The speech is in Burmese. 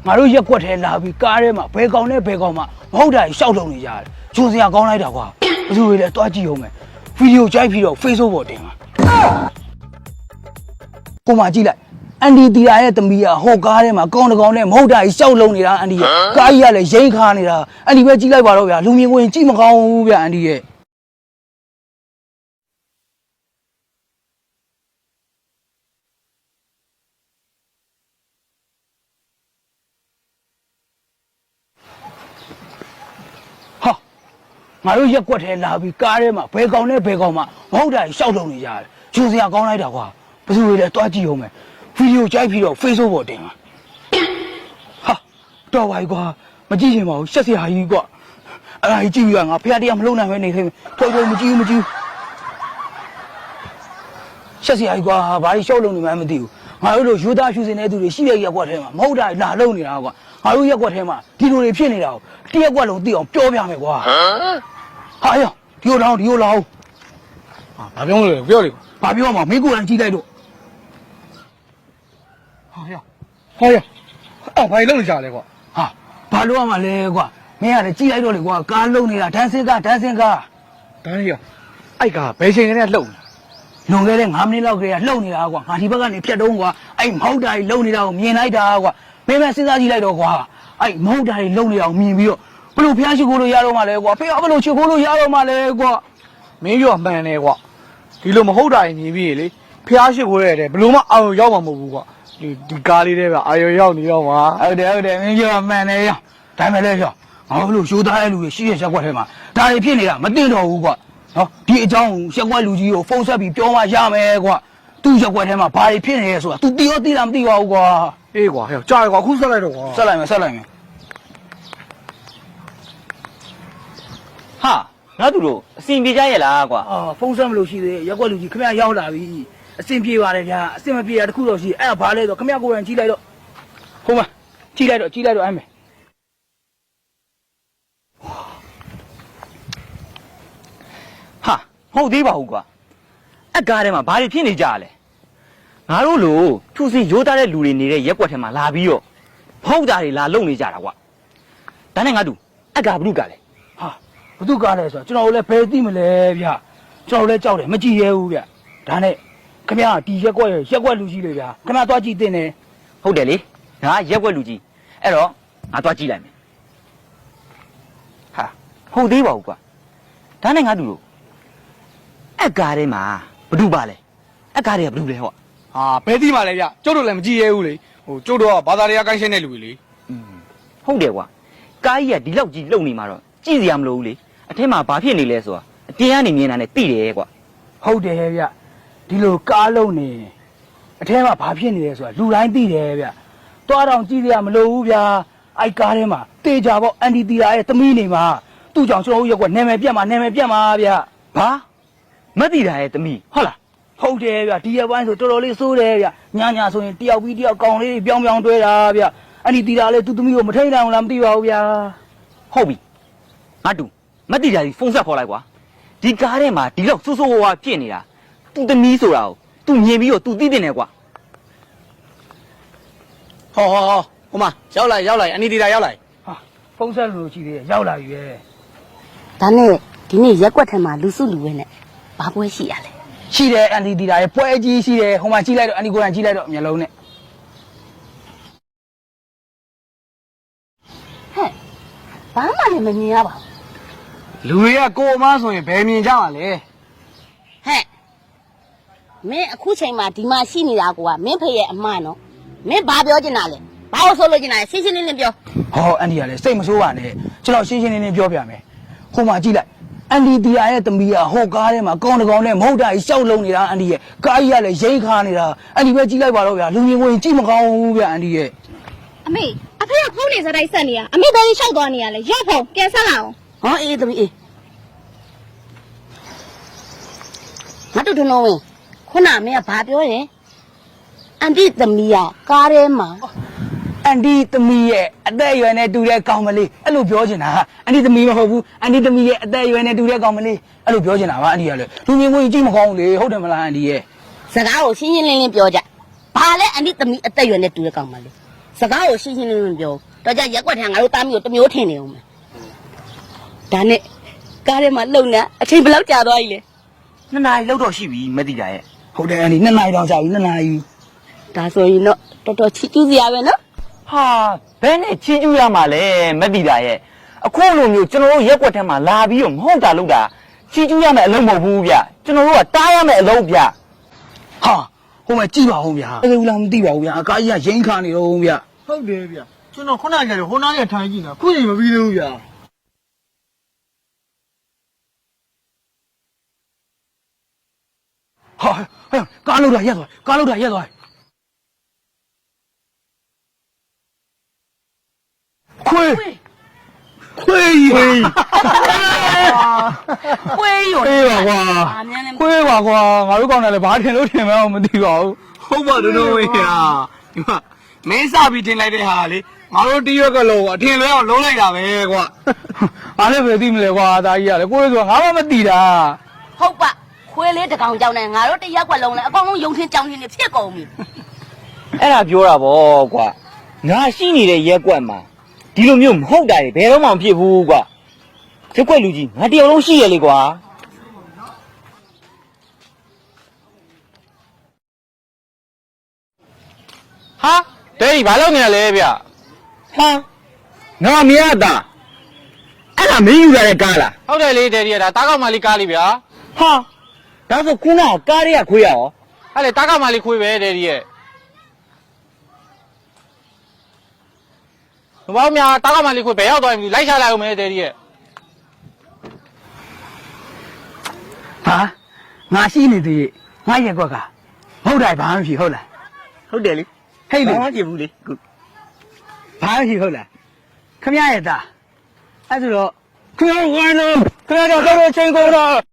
ငါတို့ရက်ကွက်ထဲလာပြီးကားထဲမှာဘယ်ကောင်နဲ့ဘယ်ကောင်မှမဟုတ်တာရှောက်လုံနေကြတယ်ဂျုံစရာကောင်းလိုက်တာကွာဘယ်သူတွေလဲတွားကြည့်အောင်မယ်ဗီဒီယိုကြိုက်ပြီးတော့ Facebook ပေါ်တင်မှာကိုမကြည့်လိုက်အန်ဒီတီယာရဲ့သမီးကဟော့ကားထဲမှာကောင်းတကောင်နဲ့မဟုတ်တာရှောက်လုံနေတာအန်ဒီရဲ့ကားကြီးကလည်းရိမ့်ခါနေတာအန်ဒီပဲကြည့်လိုက်ပါတော့ဗျာလူမြင်ကိုရင်ကြည့်မကောင်းဘူးဗျာအန်ဒီရဲ့ငါတို့ရက်ကွက်ထဲလာပြီးကားထဲမှာဘယ်ကောင်နဲ့ဘယ်ကောင်မှမဟုတ်တာရှောက်လုံနေကြတယ်ဂျုံစရာကောင်းလိုက်တာကွာဘယ်သူတွေလဲတွားကြည့်အောင်မယ်ဗီဒီယိုကြိုက်ပြီးတော့ Facebook ပေါ်တင်မှာဟာတော်ပါ යි ကွာမကြည့်ချင်ပါဘူးရှက်စရာကြီးကွာအဲ့ဒါကြီးကြည့်ပြီးတော့ငါဖះတရားမလုံနိုင်ပဲနေသေးတယ်တော်မကြည့်ဘူးရှက်စရာကြီးကွာဘာကြီးရှောက်လုံနေမှမသိဘူးငါတို့လိုယူသားဖြူစင်တဲ့သူတွေရှိတဲ့ရက်ကွက်ထဲမှာမဟုတ်တာလာလုံနေတာကွာငါတို့ရက်ကွက်ထဲမှာဒီလိုတွေဖြစ်နေတာကိုတရက်ကွက်လုံးသိအောင်ပြောပြမယ်ကွာဟာယောဒီလိုလောင်းဟာဘာပြောမလဲပြောလေဘာပြောမှာမင်းကိုယ်တိုင်ကြည့်လိုက်တော့ဟာယောအဲ့ဘာလုံးနေကြလဲကွာဟာဘာလို့ရမှာလဲကွာမင်းကလည်းကြည့်လိုက်တော့လေကွာကားလုံးနေတာဒန်းစင်ကားဒန်းရောအဲ့ကဘယ်ချိန်ကနေလှုပ်လွန်ခဲ့တဲ့9မိနစ်လောက်ကလေးကလှုပ်နေတာကွာငါဒီဘက်ကနေဖြတ်တုံးကွာအဲ့မဟုတ်တာကြီးလှုပ်နေတာကိုမြင်လိုက်တာကွာမင်းမစဉ်းစားကြည့်လိုက်တော့ကွာအဲ့မဟုတ်တာကြီးလှုပ်နေတာကိုမြင်ပြီးတော့ဘလို့ဖျားရှိခိုးလို့ရတော့မှလဲကွာဖေဘလို့ရှိခိုးလို့ရတော့မှလဲကွာမင်းပြောမှန်တယ်ကွာဒီလိုမဟုတ်တာကြီးမြင်ပြီးလေဖျားရှိခိုးရတယ်ဘလို့မှအာရုံရောက်မှာမဟုတ်ဘူးကွာဒီကားလေးတွေပဲအာရုံရောက်နေတော့မှာဟုတ်တယ်မင်းပြောမှန်တယ်ရောဒါမှလည်းရောငါဘလို့ရှိုးသားတဲ့လူတွေရှိရရက်ကွက်ထဲမှာဒါတွေဖြစ်နေတာမသိတော့ဘူးကွာနော်ဒီအကြောင်းရက်ကွက်လူကြီးကိုဖုန်းဆက်ပြီးပြောမှရမယ်ကွာသူ့ရက်ကွက်ထဲမှာဘာတွေဖြစ်နေလဲဆိုတာ तू သိရောသိလားမသိပါဘူးကွာအေးကွာဟဲ့ကြားရကွာအခုဆက်လိုက်တော့ကွာဆက်လိုက်မယ်ဟာငါတို့တို့အစီအပြေကြရဲ့လားကွာဖုန်းဆက်မလို့ရှိသေးရက်ကွက်လူကြီးခမရရောက်လာပြီအစီအပြေပါတယ်ဗျာအစီမပြေတာတခုတော့ရှိအဲ့ဒါဘာလဲဆိုခမရကိုယ်တိုင်ကြည့်လိုက်တော့ဟုတ်မကြည့်လိုက်တော့အဲ့မယ်ဟာဟုတ်သေးပါဘူးကွာအကားထဲမှာဘာတွေဖြစ်နေကြလဲငါတို့လိုထူစီရိုးသားတဲ့လူတွေနေတဲ့ရက်ကွက်ထဲမှာလာပြီးတော့ဖောက်တာတွေလာလုံနေကြတာကွာဒါနဲ့ငါတို့အကားဘုရုကလည်းဟာဘုသူကလည်းဆိုတော့ကျွန်တော်လည်းဘယ်သိမလဲဗျကျွန်တော်လည်းကြောက်တယ်မကြည့်ရဲဘူးဗျဒါနဲ့ခမရဒီရက်ကွက်လူကြီးလေဗျခမရသွားကြည့်တင်တယ်ဟုတ်တယ်လေငါရက်ကွက်လူကြီးအဲ့တော့ငါသွားကြည့်လိုက်မယ်ဟာဟုတ်သေးပါဘူးကွာဒါနဲ့ငါတို့အကားထဲမှာဘ누구ပါလဲအကားတွေကဘ누구လဲဟောဟာဘယ်သိမှလဲဗျကျုပ်တို့လည်းမကြည့်ရဲဘူးလေဟိုကျုပ်တို့ကဘာသာတရားကိုင်းရှင်းတဲ့လူတွေလေဟုတ်တယ်ကွာကားကြီးကဒီလောက်ကြီးလှုပ်နေမှာတော့ကြည့်စရာမလိုဘူးလေအထက်မှာဘာဖြစ်နေလဲဆိုတာအတင်းကနေမြင်တာနဲ့သိတယ်ကွာဟုတ်တယ်ဗျဒီလိုကားလုံနေအထက်မှာဘာဖြစ်နေလဲဆိုတာလူတိုင်းသိတယ်ဗျတွားတော့ကြည့်စရာမလိုဘူးဗျအိုက်ကားထဲမှာတေချာပေါ့အန်တီတီယာရဲ့သမီးနေမှာသူ့ကြောင့်ကျွန်တော်တို့ရက်ကွက်နာမည်ပြတ်မှာဗျဘာမသိတာရဲ့သမီးဟုတ်လားဟုတ်တယ်ဗျဒီရက်ပိုင်းဆိုတော်တော်လေးစိုးတယ်ဗျညာဆိုရင်တယောက်ပြီးတယောက်ကောင်လေးပြောင်းတွဲတာဗျအန်တီတီယာလည်းသူ့သမီးကိုမထိန်နိုင်ဘူးလားမသိပါဘူးဗျဟုတ်ပြီငါတူမသိတာကြီးဖုန်းဆက်ခေါ်လိုက်ကွာဒီကားထဲမှာဒီလောက်စိုးဝါးဖြစ်နေတာသူ့သမီးဆိုတာကိုသူမြင်ပြီးတော့သူသိတင်တယ်ကွာဟောဟိုမှာရောက်လာအန်တီတီယာရောက်လာဟာဖုန်းဆက်လို့ရှိသေးတယ်ရောက်လာပြီပဲဒါနဲ့ဒီနေ့ရက်ကွက်ထဲမှာလူစုလူဝဲနဲ့ဘာပွဲရှိရလဲရှိတယ်အန်တီတီယာရဲ့ပွဲကြီးရှိတယ်ဟိုမှာကြည့်လိုက်တော့အန်တီကိုယ်တိုင်ကြည့်လိုက်တော့မျက်လုံးနဲ့ဟဲ့ဘာမှလည်းမမြင်ရပါဘူးလူတွေကကိုအမဆိုရင်ဘယ်မြင်ကြမှာလဲဟဲ့မင်းအခုချိန်မှာဒီမှာရှိနေတာကမင်းဖေရဲ့အမနော်မင်းဘာပြောချင်တာလဲဘာလို့ဆိုလို့ချင်တာလဲရှင်းရှင်းလင်းလင်းပြောဟောအန်တီကလည်းစိတ်မဆိုးပါနဲ့ကျွန်တော်ရှင်းရှင်းလင်းလင်းပြောပြမယ်ဟိုမှာကြည့်လိုက်အန်တီတီယာရဲ့သမီးကဟော့ကားထဲမှာကောင်းတကောင်နဲ့မဟုတ်တာကြီးရှောက်လုံနေတာအန်တီရဲ့ကားကြီးကလည်းရိမ့်ခါနေတာအန်တီပဲကြည့်လိုက်ပါတော့ဗျာလူမြင်ကိုရင်ကြည့်မကောင်းဘူးဗျာအန်တီရဲ့အမေအဖေကဖုန်းနေစတိုင်းဆက်နေရအမေဘယ်ကြီးရှောက်သွားနေရလဲရောက်ဖုန်းပြန်ဆက်လာအောင်ဟောအေးသမီးအေးငါတို့ထုံလုံးဝင်ခုနမင်းကဘာပြောရင်အန်တီသမီးကကားထဲမှာအန်တီသမီးရဲ့အသက်အရွယ်နဲ့တူတဲ့ကောင်မလေးအဲ့လိုပြောချင်တာအန်တီသမီးမဟုတ်ဘူးအန်တီသမီးရဲ့အသက်အရွယ်နဲ့တူတဲ့ကောင်မလေးအဲ့လိုပြောချင်တာပါအန်တီကလည်းလူမြင်မှုကြီးကြည့်မကောင်းဘူးလေဟုတ်တယ်မလားအန်တီရဲ့စကားကိုရှင်းရှင်းလင်းလင်းပြောကြဘာလဲအန်တီသမီးအသက်အရွယ်နဲ့တူတဲ့ကောင်မလေးစ ကားကိုရှင်းရှင်းလင်းလင်းပြောတော့ကြရက်ကွက်ထံငါတို့သားမျိုးတစ်မျိုးထင်နေအောင်မယ်ဒါနဲ့ကားထဲမှာလုံနေအချိန်ဘယ်လောက်ကြာသွားပြီလဲ 2 နာရီလောက်တော့ရှိပြီမသိတာရဲ့ ဟုတ်တယ်အန်ဒီ2 နာရီတောင်ကြာပြီ2 နာရီ ဒါဆိုရင်တော့တော်တော်ချီကျူးစရာပဲနော် ဟာဘယ်နဲ့ချင်းဥရမှာလဲမသိတာရဲ့အခုလိုမျိုးကျွန်တော်တို့ရက်ွက်ထဲမှာလာပြီးတော့မဟုတ်တာလုပ်တာချင်းဥရမယ်အလုံးမဟုတ်ဘူးဗျကျွန်တော်တို့ကတားရမယ်အလုံးဗျ ဟာဟိုမှာကြည့်ပါဦးဗျာအဲ့ဒါလားမသိပါဘူးဗျာအကားကြီးကရိန်းခါနေတော့ဗျာ ဟုတ်တယ်ဗျကျွန်တော်ခုနကကြတော့ဟိုနားရထိုင်ကြည့်နေတာခုချိန်မပြီးသေးဘူးဗျ ဟာကားလို့တာရက်သွားကားလို့တာရက်သွားခွေးကြီးခွေး ခွေးရော ခွေးပါကွာ အာမြန်လည်း ခွေးပါကွာငါတို့ကောင်းတယ်လေဘာထင်လို့ထင်မှမသိပါဘူး ဟုတ်ပါတို့ဝေးဟာဒီမှာမင်းစပြီးတင်လိုက်တဲ့ဟာလေငါတို့တရွက်ကလုံးအထင်လွဲအောင်လုံးလိုက်တာပဲကွာ အားလည်းပဲသိမလဲကွာဒါကြီးကလေကိုယ်ဆိုငါမှမသိတာ ဟုတ်ပါခွေးလေးတကောင်ကြောင်းနေငါတို့တစ်ရက်ကွက်လုံးလဲအကောင်လုံးယုံထင်းကြောင်းထင်းနေဖြစ်ကုန်ပြီ အဲ့ဒါပြောတာဗောကွာငါရှိနေတဲ့ရက်ကွက်မှာဒီလိုမျိုးမဟုတ်တာတွေဘယ်တော့မှမဖြစ်ဘူးကွာရက်ကွက်လူကြီးငါတယောက်လုံးရှိရလေကွာဟာဒဲကြီးဘာလုပ်နေရလဲဗျဟာငါမရတာအဲ့ဒါမင်းယူရတဲ့ကားလား ဟုတ်တယ်လေဒယ်ဒီကဒါတားကောက်မလေးကားလေးဗျာ ဟာဒါဆိုခုနကကားတွေကခွေးရရော အဲ့လေတားကောက်မလေးခွေးပဲဒယ်ဒီရဲ့ဘာမှမတားကောက်မလေးခွေးဘယ်ရောက်သွားပြီလိုက်ချလိုက်အောင်မယ်ဒယ်ဒီရဲ့ ဟာငါရှိနေသေးငါရက်ကွက်ကဟုတ်တယ်ဘာမှမရှိဟုတ်လား ဟုတ်တယ်လေ ဟဲ့လေ ဘာမှဖြစ်ဘူးလေခု ဘာမှမရှိဟုတ်လားခမရရဲ့သားအဲ့ဆိုတော့ခမရဝိုင်းလို့ခမရတော့တော့ချင်းကုန်တော့